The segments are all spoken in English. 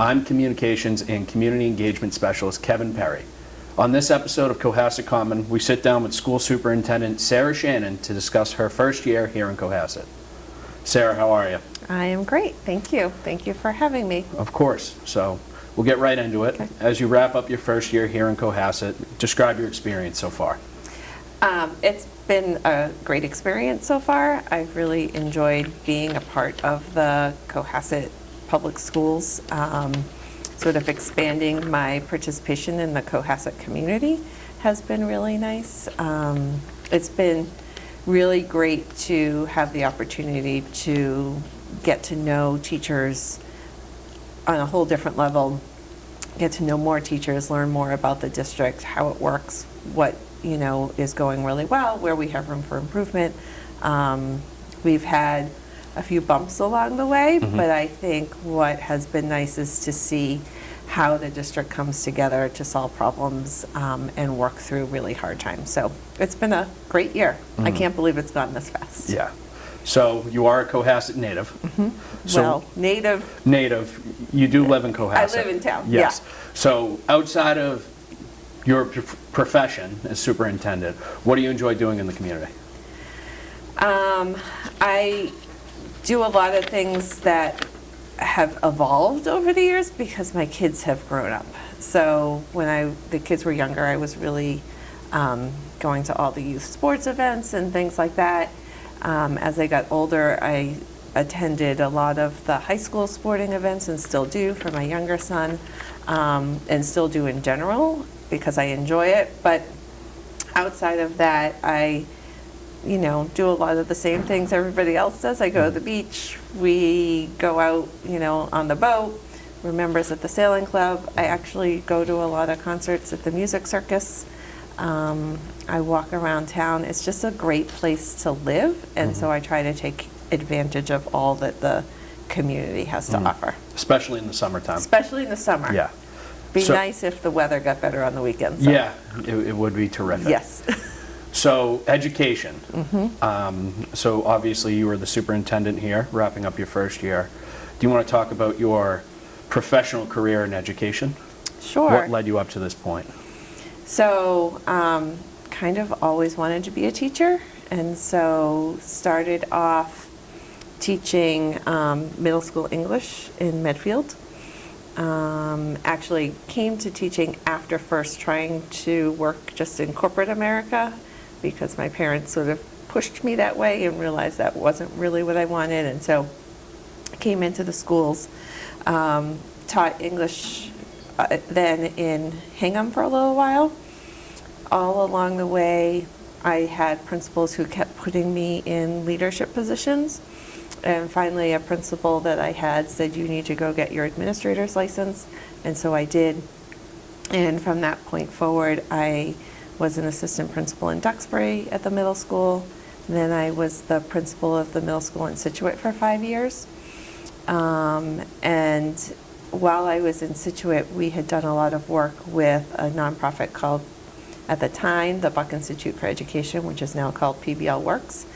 I'm Communications and Community Engagement Specialist Kevin Perry. On this episode of Cohasset Common, we sit down with School Superintendent Sarah Shannon to discuss her first year here in Cohasset. Sarah, how are you? I am great, thank you. Thank you for having me. Of course. So we'll get right into it. Okay. As you wrap up your first year here in Cohasset, describe your experience so far. It's been a great experience so far. I've really enjoyed being a part of the Cohasset Public Schools, sort of expanding my participation in the Cohasset community has been really nice. It's been really great to have the opportunity to get to know teachers on a whole different level, get to know more teachers, learn more about the district, how it works, what is going really well, where we have room for improvement. We've had a few bumps along the way, but I think what has been nice is to see how the district comes together to solve problems and work through really hard times. So it's been a great year. I can't believe it's gone this fast. Yeah. So you are a Cohasset native. So Well, native. You do live in Cohasset. I live in town, Yes. yeah. So outside of your profession as superintendent, what do you enjoy doing in the community? I do a lot of things that have evolved over the years because my kids have grown up. So when the kids were younger, I was really going to all the youth sports events and things like that. As they got older, I attended a lot of the high school sporting events and still do for my younger son, and still do in general because I enjoy it. But outside of that, I do a lot of the same things everybody else does. I go to the beach, we go out, on the boat. We're members at the sailing club. I actually go to a lot of concerts at the music circus. I walk around town. It's just a great place to live, and so I try to take advantage of all that the community has to offer. Especially in the summertime. Especially in the summer. Yeah. Be So- nice if the weather got better on the weekends. So. Yeah, it would be terrific. Yes. So education. So obviously you were the superintendent here, wrapping up your first year. Do you want to talk about your professional career in education? Sure. What led you up to this point? So, kind of always wanted to be a teacher, and so started off teaching middle school English in Medfield. Actually came to teaching after first trying to work just in corporate America because my parents sort of pushed me that way and realized that wasn't really what I wanted, and so I came into the schools, taught English then in Hingham for a little while. All along the way, I had principals who kept putting me in leadership positions. And finally, a principal that I had said, you need to go get your administrator's license. And so I did. And from that point forward, I was an assistant principal in Duxbury at the middle school. And then I was the principal of the middle school in Scituate for 5 years. And while I was in Scituate, we had done a lot of work with a nonprofit called, at the time, the Buck Institute for Education, which is now called PBL Works.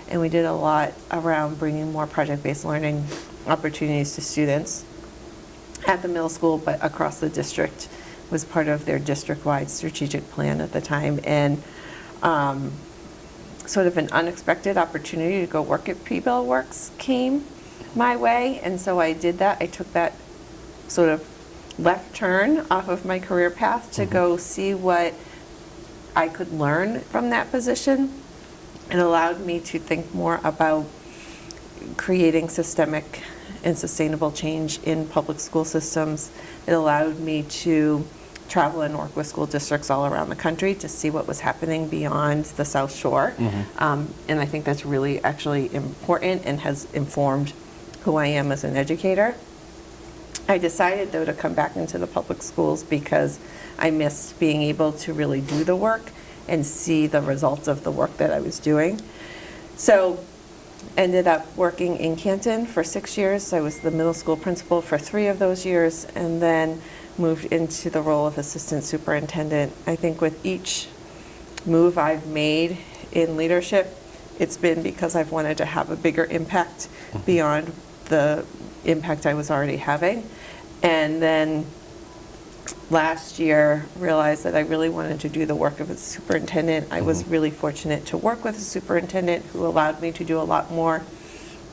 And we did a lot around bringing more project-based learning opportunities to students at the middle school, but across the district. Was part of their district-wide strategic plan at the time. And sort of an unexpected opportunity to go work at PBL Works came my way, and so I did that. I took that sort of left turn off of my career path to go see what I could learn from that position. It allowed me to think more about creating systemic and sustainable change in public school systems. It allowed me to travel and work with school districts all around the country to see what was happening beyond the South Shore. And I think that's really actually important and has informed who I am as an educator. I decided, though, to come back into the public schools because I missed being able to really do the work and see the results of the work that I was doing. So ended up working in Canton for 6 years. I was the middle school principal for 3 of those years, and then moved into the role of assistant superintendent. I think with each move I've made in leadership, it's been because I've wanted to have a bigger impact beyond the impact I was already having. And then last year, realized that I really wanted to do the work of a superintendent. I was really fortunate to work with a superintendent who allowed me to do a lot more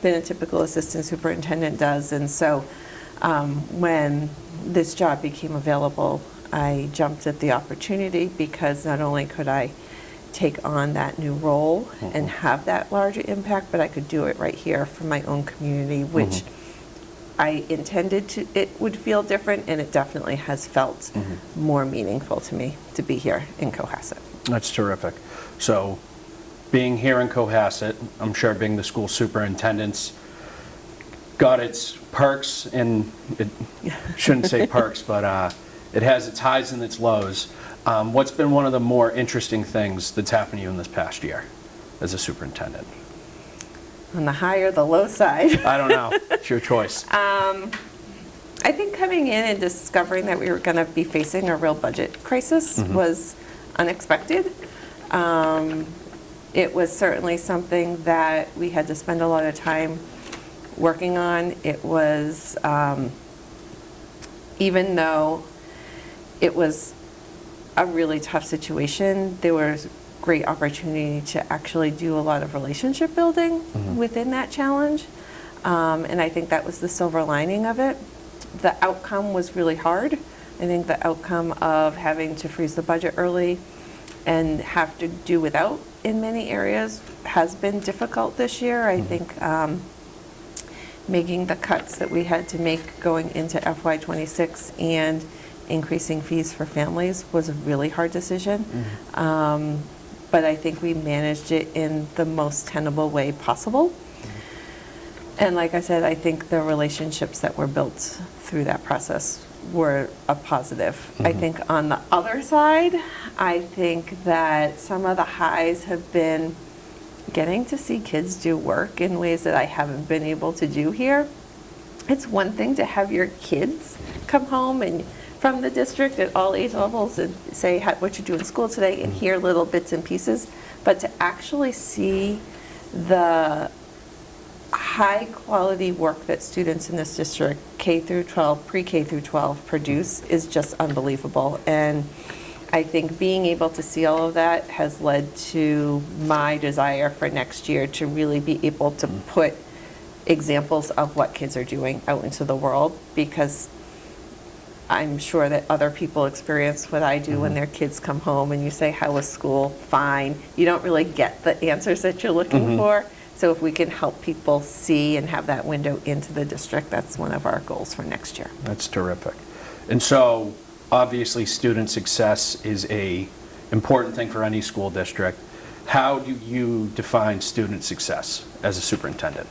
than a typical assistant superintendent does. And so when this job became available, I jumped at the opportunity because not only could I take on that new role and have that larger impact, but I could do it right here from my own community, which I intended to, it would feel different, and it definitely has felt more meaningful to me to be here in Cohasset. That's terrific. So being here in Cohasset, I'm sure being the school superintendent's got its perks, and it shouldn't say perks, but it has its highs and its lows. What's been one of the more interesting things that's happened to you in this past year as a superintendent? On the high or the low side? I don't know. It's your choice. I think coming in and discovering that we were going to be facing a real budget crisis was unexpected. It was certainly something that we had to spend a lot of time working on. It was, even though it was a really tough situation, there was great opportunity to actually do a lot of relationship building within that challenge. And I think that was the silver lining of it. The outcome was really hard. I think the outcome of having to freeze the budget early and have to do without in many areas has been difficult this year. I think making the cuts that we had to make going into FY26 and increasing fees for families was a really hard decision. But I think we managed it in the most tenable way possible. And like I said, I think the relationships that were built through that process were a positive. I think on the other side, I think that some of the highs have been getting to see kids do work in ways that I haven't been able to do here. It's one thing to have your kids come home and from the district at all age levels and say what you do in school today and hear little bits and pieces, but to actually see the high quality work that students in this district, K through 12, pre-K through 12, produce is just unbelievable. And I think being able to see all of that has led to my desire for next year to really be able to put examples of what kids are doing out into the world, because I'm sure that other people experience what I do when their kids come home and you say, how was school? Fine. You don't really get the answers that you're looking for. So if we can help people see and have that window into the district, that's one of our goals for next year. That's terrific. And so obviously student success is an important thing for any school district. How do you define student success as a superintendent?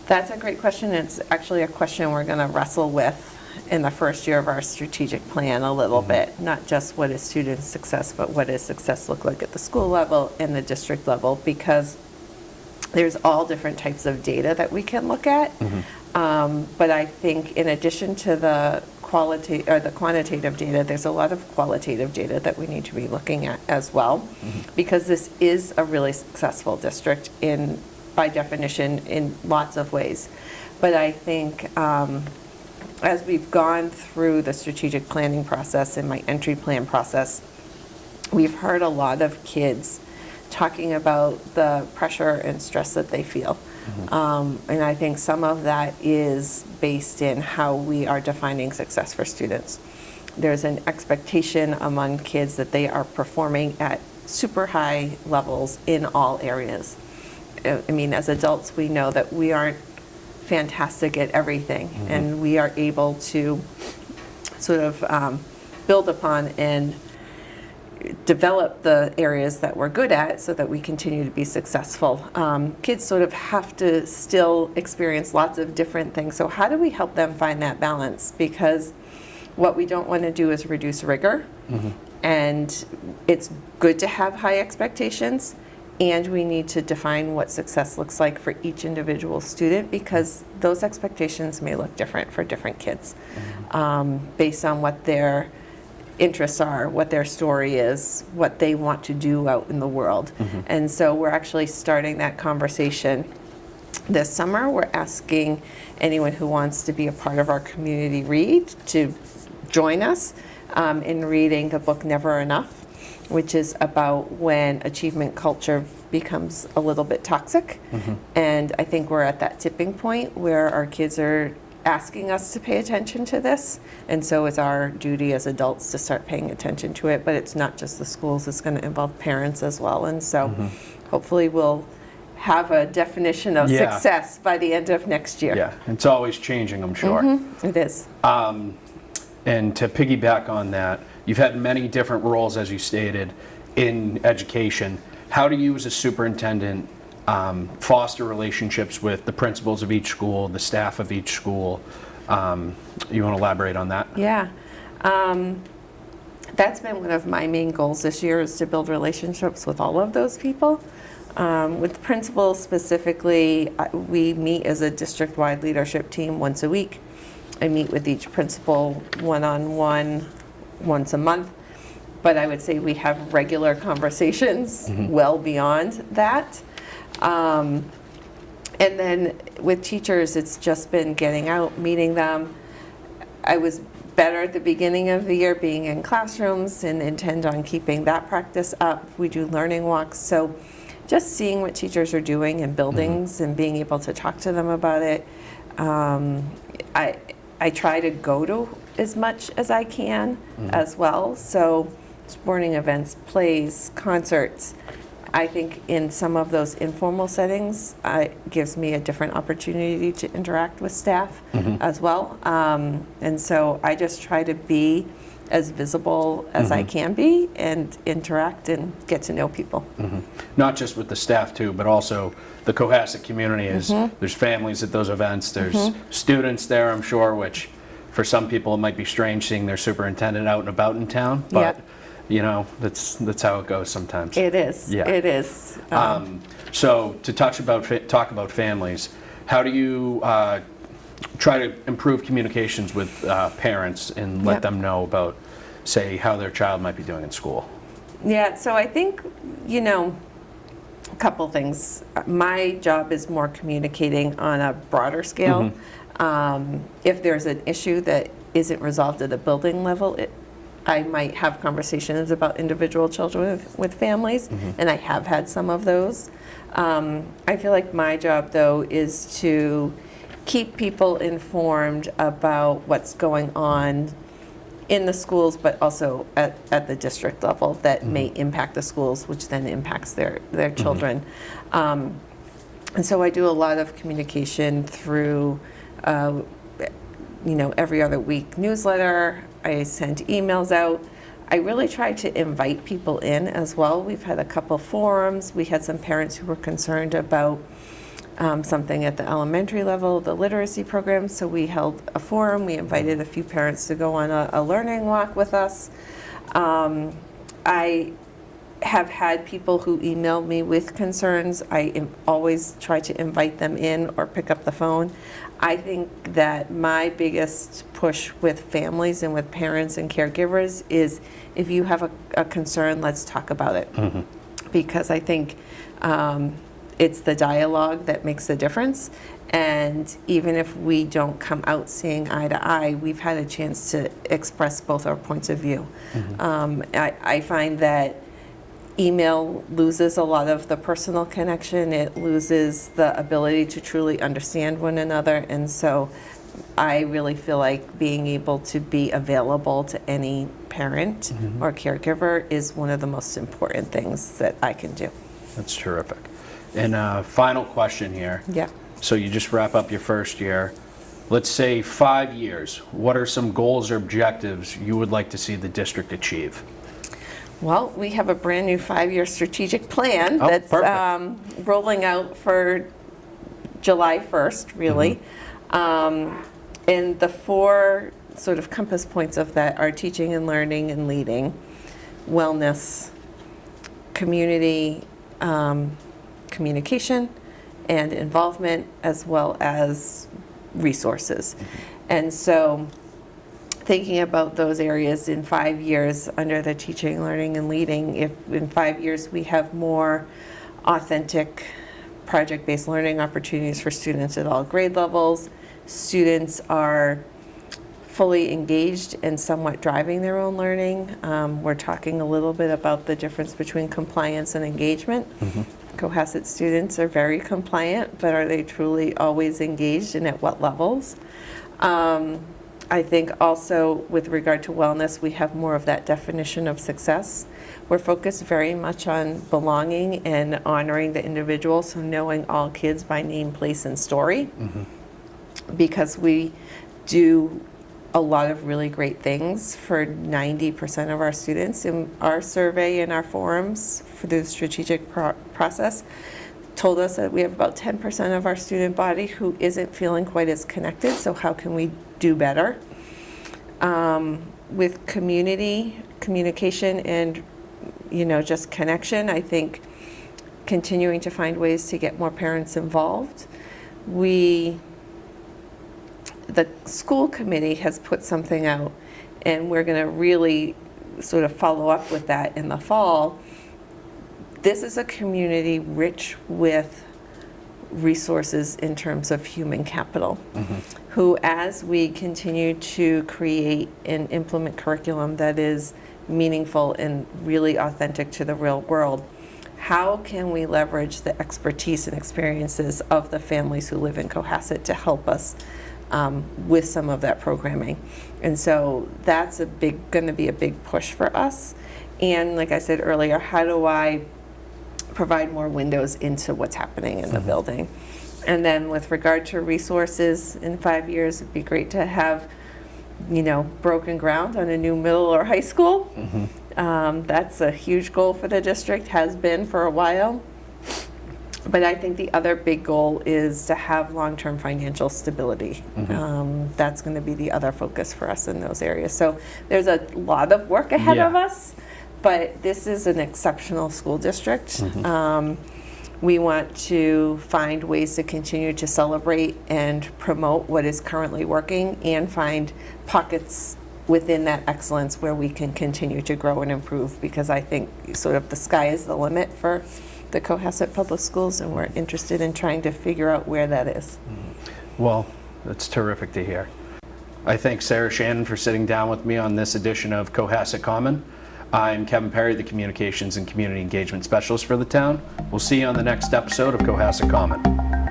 That's a great question. It's actually a question we're going to wrestle with in the first year of our strategic plan a little bit, not just what is student success, but what does success look like at the school level and the district level, because there's all different types of data that we can look at. But I think in addition to the quantitative data, there's a lot of qualitative data that we need to be looking at as well, because this is a really successful district by definition in lots of ways. But I think as we've gone through the strategic planning process and my entry plan process, we've heard a lot of kids talking about the pressure and stress that they feel. And I think some of that is based in how we are defining success for students. There's an expectation among kids that they are performing at super high levels in all areas. I mean, as adults, we know that we aren't fantastic at everything, and we are able to sort of build upon and develop the areas that we're good at so that we continue to be successful. Kids sort of have to still experience lots of different things. So how do we help them find that balance? Because what we don't want to do is reduce rigor. And it's good to have high expectations, and we need to define what success looks like for each individual student, because those expectations may look different for different kids based on what their interests are, what their story is, what they want to do out in the world. And so we're actually starting that conversation This summer, we're asking anyone who wants to be a part of our community read to join us in reading the book Never Enough, which is about when achievement culture becomes a little bit toxic. And I think we're at that tipping point where our kids are asking us to pay attention to this. And so it's our duty as adults to start paying attention to it. But it's not just the schools, it's going to involve parents as well. And so hopefully we'll have a definition of Yeah. success by the end of next year. Yeah, it's always changing, I'm sure. It is. And to piggyback on that, you've had many different roles, as you stated, in education. How do you, as a superintendent, foster relationships with the principals of each school, the staff of each school? You want to elaborate on that? Yeah. That's been one of my main goals this year, is to build relationships with all of those people. With principals specifically, we meet as a district-wide leadership team once a week. I meet with each principal one-on-one once a month, but I would say we have regular conversations well beyond that. And then with teachers, it's just been getting out, meeting them. I was better at the beginning of the year being in classrooms and intend on keeping that practice up. We do learning walks, so just seeing what teachers are doing in buildings and being able to talk to them about it. I try to go to as much as I can as well. So sporting events, plays, concerts. I think in some of those informal settings, it gives me a different opportunity to interact with staff as well. And so I just try to be as visible as I can be and interact and get to know people. Not just with the staff too, but also the Cohasset community. There's families at those events, there's students there, I'm sure, which for some people it might be strange seeing their superintendent out and about in town, but you know, that's how it goes sometimes. It is. Yeah. It is. So to talk about families, how do you try to improve communications with parents and let them know about, say, how their child might be doing in school? Yeah, so I think, you know, a couple things. My job is more communicating on a broader scale. If there's an issue that isn't resolved at a building level, I might have conversations about individual children with families, and I have had some of those. I feel like my job, though, is to keep people informed about what's going on in the schools, but also at the district level that may impact the schools, which then impacts their children. And so I do a lot of communication through, every other week newsletter. I send emails out. I really try to invite people in as well. We've had a couple forums. We had some parents who were concerned about something at the elementary level, the literacy program, so we held a forum. We invited a few parents to go on a learning walk with us. I have had people who email me with concerns. I always try to invite them in or pick up the phone. I think that my biggest push with families and with parents and caregivers is, if you have a concern, let's talk about it. Because I think it's the dialogue that makes the difference. And even if we don't come out seeing eye to eye, we've had a chance to express both our points of view. I find that email loses a lot of the personal connection. It loses the ability to truly understand one another. And so I really feel like being able to be available to any parent or caregiver is one of the most important things that I can do. That's terrific. And final question here. Yeah. So you just wrap up your first year. Let's say 5 years. What are some goals or objectives you would like to see the district achieve? Well, we have a brand new 5-year strategic plan Oh, that's perfect. rolling out for July 1st, really. And the 4 sort of compass points of that are teaching and learning and leading, wellness, community, communication, and involvement, as well as resources. And so thinking about those areas in 5 years under the teaching, learning, and leading, if in 5 years we have more authentic project-based learning opportunities for students at all grade levels. Students are fully engaged and somewhat driving their own learning. We're talking a little bit about the difference between compliance and engagement. Cohasset students are very compliant, but are they truly always engaged, and at what levels? I think also with regard to wellness, we have more of that definition of success. We're focused very much on belonging and honoring the individual, so knowing all kids by name, place, and story. Because we do a lot of really great things for 90% of our students. In our survey and our forums for the strategic process told us that we have about 10% of our student body who isn't feeling quite as connected, so how can we do better? With community, communication, and just connection, I think continuing to find ways to get more parents involved. The school committee has put something out, and we're going to really sort of follow up with that in the fall. This is a community rich with resources in terms of human capital, who, as we continue to create and implement curriculum that is meaningful and really authentic to the real world, how can we leverage the expertise and experiences of the families who live in Cohasset to help us with some of that programming? And so that's going to be a big push for us. And like I said earlier, how do I provide more windows into what's happening in the building? And then with regard to resources, in 5 years, it'd be great to have, broken ground on a new middle or high school. That's a huge goal for the district, has been for a while. But I think the other big goal is to have long-term financial stability. That's going to be the other focus for us in those areas. So there's a lot of work ahead of us, but this is an exceptional school district. We want to find ways to continue to celebrate and promote what is currently working, and find pockets within that excellence where we can continue to grow and improve, because I think sort of the sky is the limit for the Cohasset Public Schools, and we're interested in trying to figure out where that is. Well, that's terrific to hear. I thank Sarah Shannon for sitting down with me on this edition of Cohasset Common. I'm Kevin Perry, the Communications and Community Engagement Specialist for the town. We'll see you on the next episode of Cohasset Common.